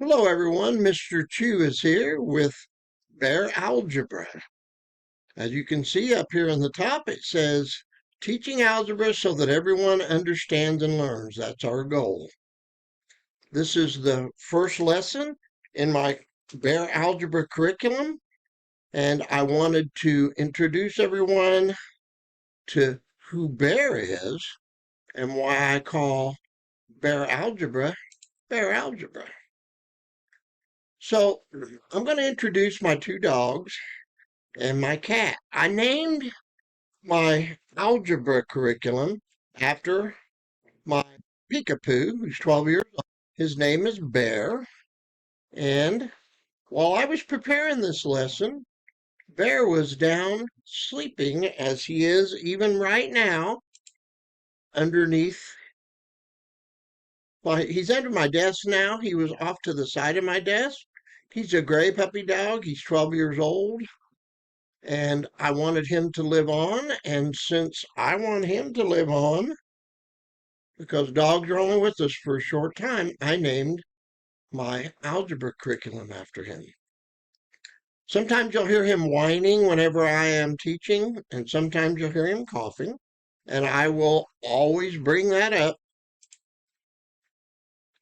Hello everyone, Mr. Chu is here with Bear Algebra. As you can see up here on the top, it says teaching algebra so that everyone understands and learns. That's our goal. This is the first lesson in my Bear Algebra curriculum, and I wanted to introduce everyone to who Bear is and why I call Bear Algebra Bear Algebra. So I'm going to introduce my two dogs and my cat. I named my algebra curriculum after my peekapoo, who's 12 years old. His name is Bear. And while I was preparing this lesson, Bear was down sleeping, as he is even right now, underneath. Well, he's under my desk now. He was off to the side of my desk. He's a gray puppy dog. He's 12 years old. And I wanted him to live on. And since I want him to live on, because dogs are only with us for a short time, I named my algebra curriculum after him. Sometimes you'll hear him whining whenever I am teaching, and sometimes you'll hear him coughing, and I will always bring that up.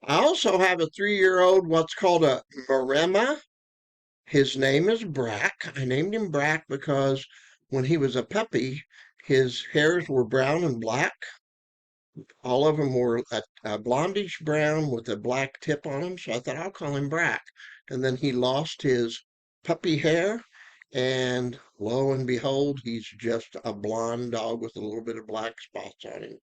I also have a 3-year-old, what's called a Maremma. His name is Brack. I named him Brack because when he was a puppy, his hairs were brown and black. All of them were a blondish brown with a black tip on them, so I thought I'll call him Brack. And then he lost his puppy hair, and lo and behold, he's just a blonde dog with a little bit of black spots on him.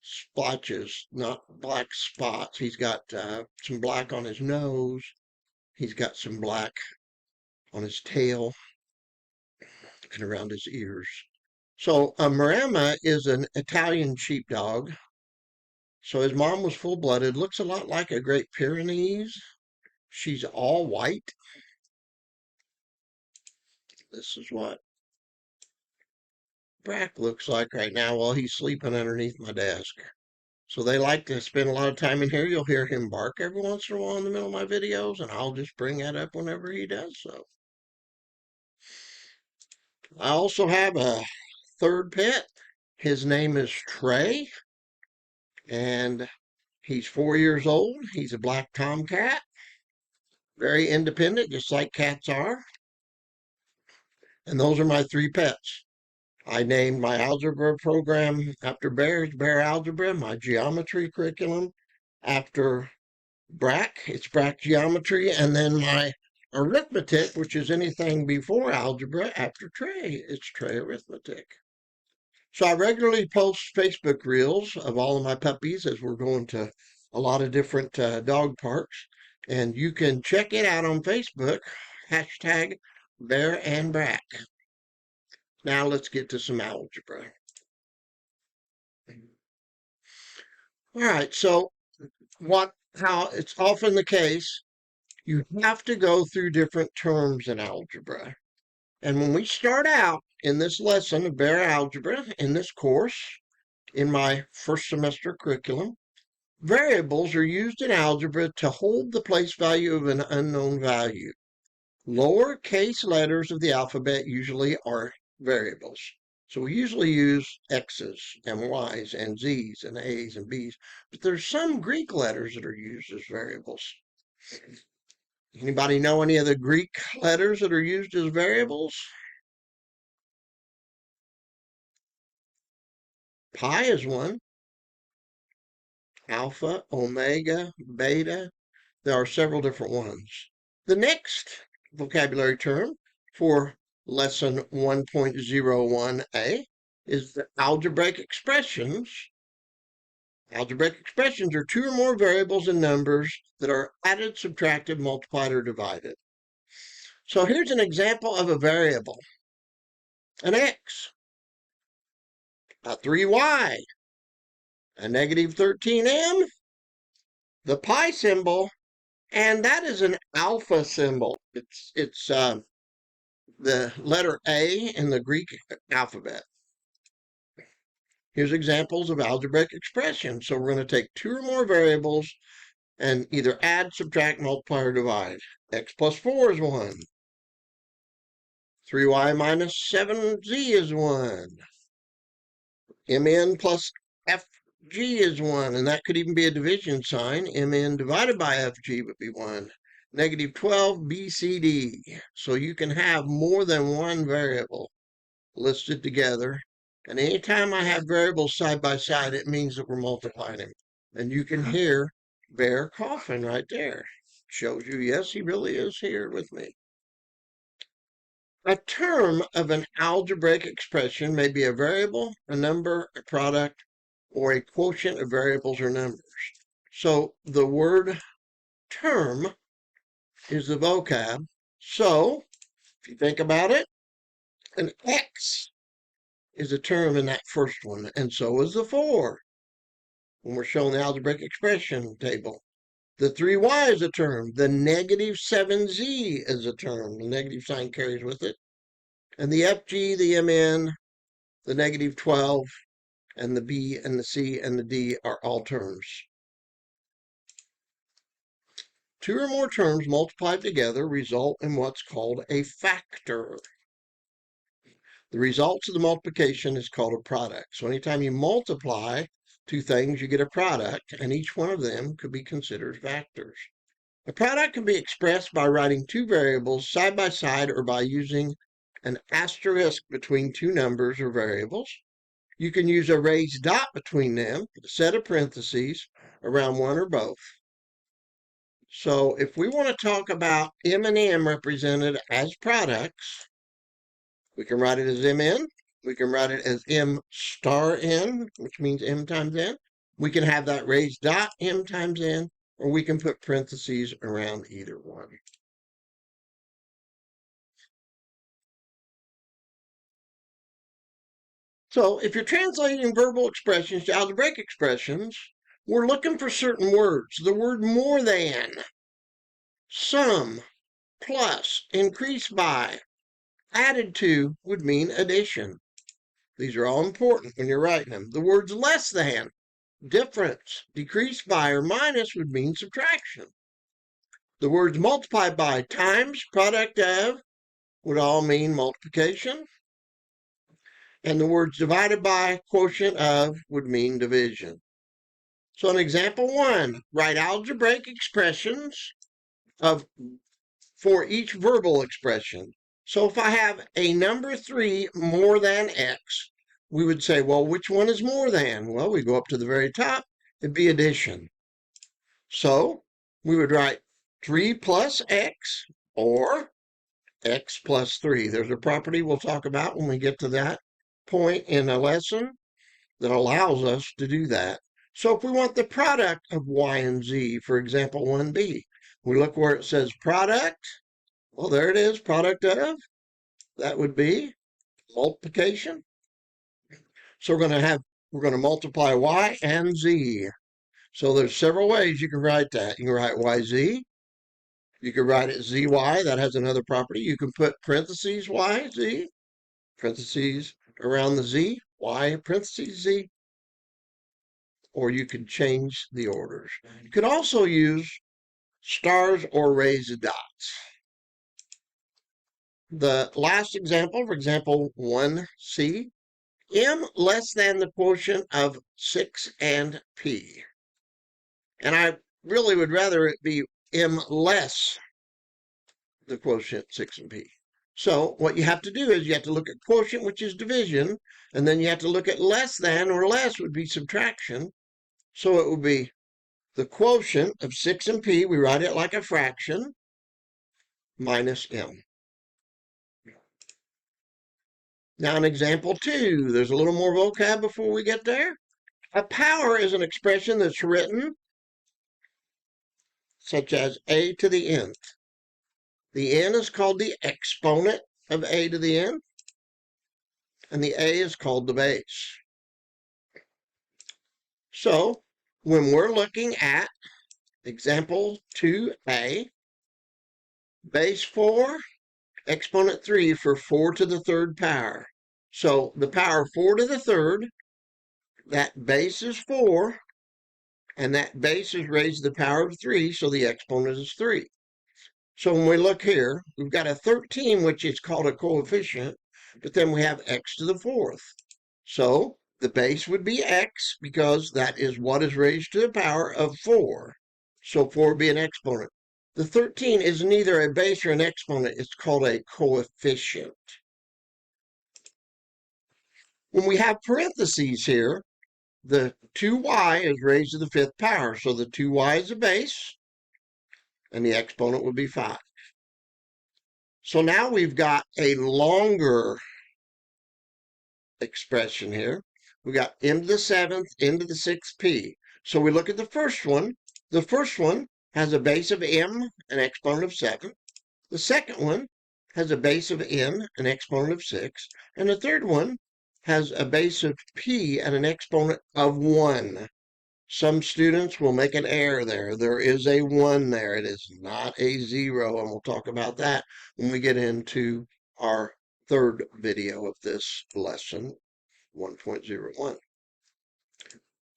Splotches, not black spots. He's got some black on his nose. He's got some black on his tail and around his ears. So a Maremma is an Italian sheepdog. So his mom was full-blooded, looks a lot like a Great Pyrenees. She's all white. This is what Brack looks like right now while he's sleeping underneath my desk. So they like to spend a lot of time in here. You'll hear him bark every once in a while in the middle of my videos, and I'll just bring that up whenever he does so. I also have a third pet. His name is Trey, and he's 4 years old. He's a black tomcat, very independent, just like cats are. And those are my three pets. I named my algebra program after Bear Algebra, my geometry curriculum after Brack, it's Brack Geometry, and then my arithmetic, which is anything before algebra, after Trey, it's Trey Arithmetic. So I regularly post Facebook reels of all of my puppies as we're going to a lot of different dog parks, and you can check it out on Facebook, hashtag Bear and Brack. Now let's get to some algebra. All right, so how it's often the case, you have to go through different terms in algebra. And when we start out in this lesson of Bear Algebra, in this course, in my first semester curriculum, variables are used in algebra to hold the place value of an unknown value. Lowercase letters of the alphabet usually are variables. So we usually use X's and Y's and Z's and A's and B's, but there's some Greek letters that are used as variables. Anybody know any of the Greek letters that are used as variables? Pi is one. Alpha, omega, beta. There are several different ones. The next vocabulary term for lesson 1.01A is the algebraic expressions. Algebraic expressions are two or more variables in numbers that are added, subtracted, multiplied, or divided. So here's an example of a variable. An x, a 3y, a negative 13m, the pi symbol, and that is an alpha symbol. It's the letter A in the Greek alphabet. Here's examples of algebraic expressions. So we're going to take two or more variables and either add, subtract, multiply, or divide. X plus 4 is 1. 3y minus 7z is 1. Mn plus fg is 1, and that could even be a division sign. Mn divided by fg would be 1. Negative 12 bcd. So you can have more than one variable listed together. And anytime I have variables side by side, it means that we're multiplying them. And you can hear Bear coughing right there. Shows you, yes, he really is here with me. A term of an algebraic expression may be a variable, a number, a product, or a quotient of variables or numbers. So the word term is the vocab. So if you think about it, an X is a term in that first one, and so is the 4 when we're showing the algebraic expression table. The 3y is a term. The negative 7z is a term. The negative sign carries with it. And the fg, the mn, the negative 12, and the b and the c and the d are all terms. Two or more terms multiplied together result in what's called a factor. The results of the multiplication is called a product. So anytime you multiply two things, you get a product, and each one of them could be considered factors. A product can be expressed by writing two variables side by side or by using an asterisk between two numbers or variables. You can use a raised dot between them, a set of parentheses around one or both. So if we want to talk about M and M represented as products, we can write it as Mn. We can write it as M star N, which means M times N. We can have that raised dot M times N, or we can put parentheses around either one. So if you're translating verbal expressions to algebraic expressions, we're looking for certain words. The word more than, some, plus, increase by, added to would mean addition. These are all important when you're writing them. The words less than, difference, decrease by, or minus would mean subtraction. The words multiply by, times, product of would all mean multiplication. And the words divided by, quotient of would mean division. So in example 1, write algebraic expressions for each verbal expression. So if I have a number 3 more than x, we would say, well, which one is more than? Well, we go up to the very top, it'd be addition. So we would write 3 plus x or x plus 3. There's a property we'll talk about when we get to that point in a lesson that allows us to do that. So if we want the product of y and z, for example, 1b, we look where it says product. Well, there it is, product of. That would be multiplication. So we're going to multiply y and z. So there's several ways you can write that. You can write yz. You can write it zy. That has another property. You can put parentheses yz, parentheses around the z, y, parentheses z. Or you could change the orders. You could also use stars or raised dots. The last example, for example 1c, m less than the quotient of 6 and p. And I really would rather it be m less the quotient 6 and p. So what you have to do is you have to look at quotient, which is division, and then you have to look at less than, or less would be subtraction. So it would be the quotient of 6 and p, we write it like a fraction, minus m. Now in example 2, there's a little more vocab before we get there. A power is an expression that's written such as a to the nth. The n is called the exponent of a to the n, and the a is called the base. So when we're looking at example 2a, base 4, exponent 3 for 4 to the third power. So the power 4 to the third, that base is 4, And that base is raised to the power of 3, so the exponent is 3. So when we look here, we've got a 13, which is called a coefficient, but then we have x to the 4th. So the base would be x because that is what is raised to the power of 4. So 4 would be an exponent. The 13 is neither a base or an exponent. It's called a coefficient. When we have parentheses here, the 2y is raised to the 5th power. So the 2y is a base, and the exponent would be 5. So now we've got a longer expression here. We got m to the 7th, n to the 6th p. So we look at the first one. The first one has a base of m, an exponent of 7. The second one has a base of n, an exponent of 6. And the third one has a base of p and an exponent of 1. Some students will make an error there. There is a 1 there. It is not a 0, and we'll talk about that when we get into our third video of this lesson, 1.01.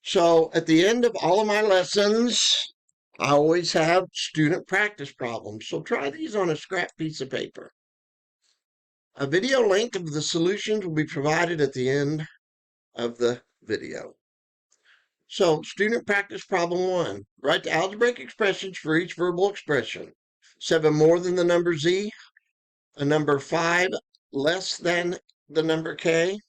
So at the end of all of my lessons, I always have student practice problems. So try these on a scrap piece of paper. A video link of the solutions will be provided at the end of the video. So, student practice problem 1. Write the algebraic expressions for each verbal expression. 7 more than the number z, a number 5 less than the number k,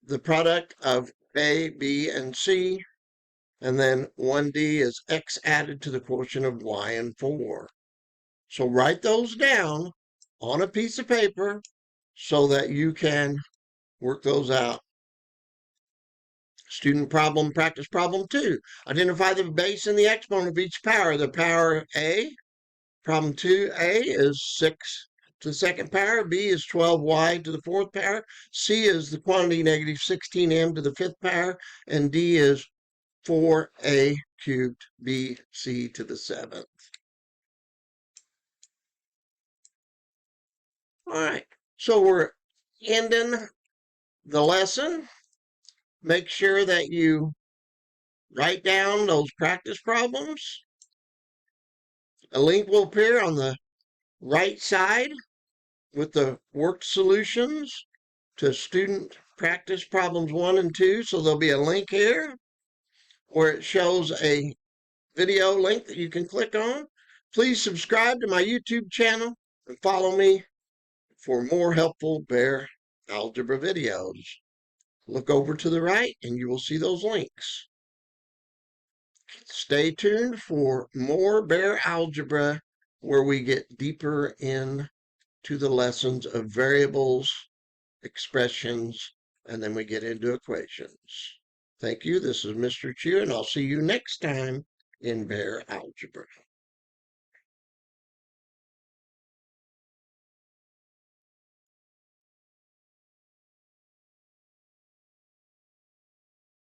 the product of a, b, and c, and then 1d is x added to the quotient of y and 4. So write those down on a piece of paper so that you can work those out. Student problem, practice problem 2. Identify the base and the exponent of each power. The power a, problem 2a is 6 to the 2nd power, b is 12y to the 4th power, c is the quantity negative 16m to the 5th power, and d is 4a cubed bc to the 7th. All right, so we're ending the lesson. Make sure that you write down those practice problems. A link will appear on the right side with the worked solutions to student practice problems 1 and 2. So there'll be a link here where it shows a video link that you can click on. Please subscribe to my YouTube channel and follow me for more helpful Bear algebra videos. Look over to the right and you will see those links. Stay tuned for more Bear algebra where we get deeper into the lessons of variables, expressions, and then we get into equations. Thank you. This is Mr. Chu, and I'll see you next time in Bear Algebra.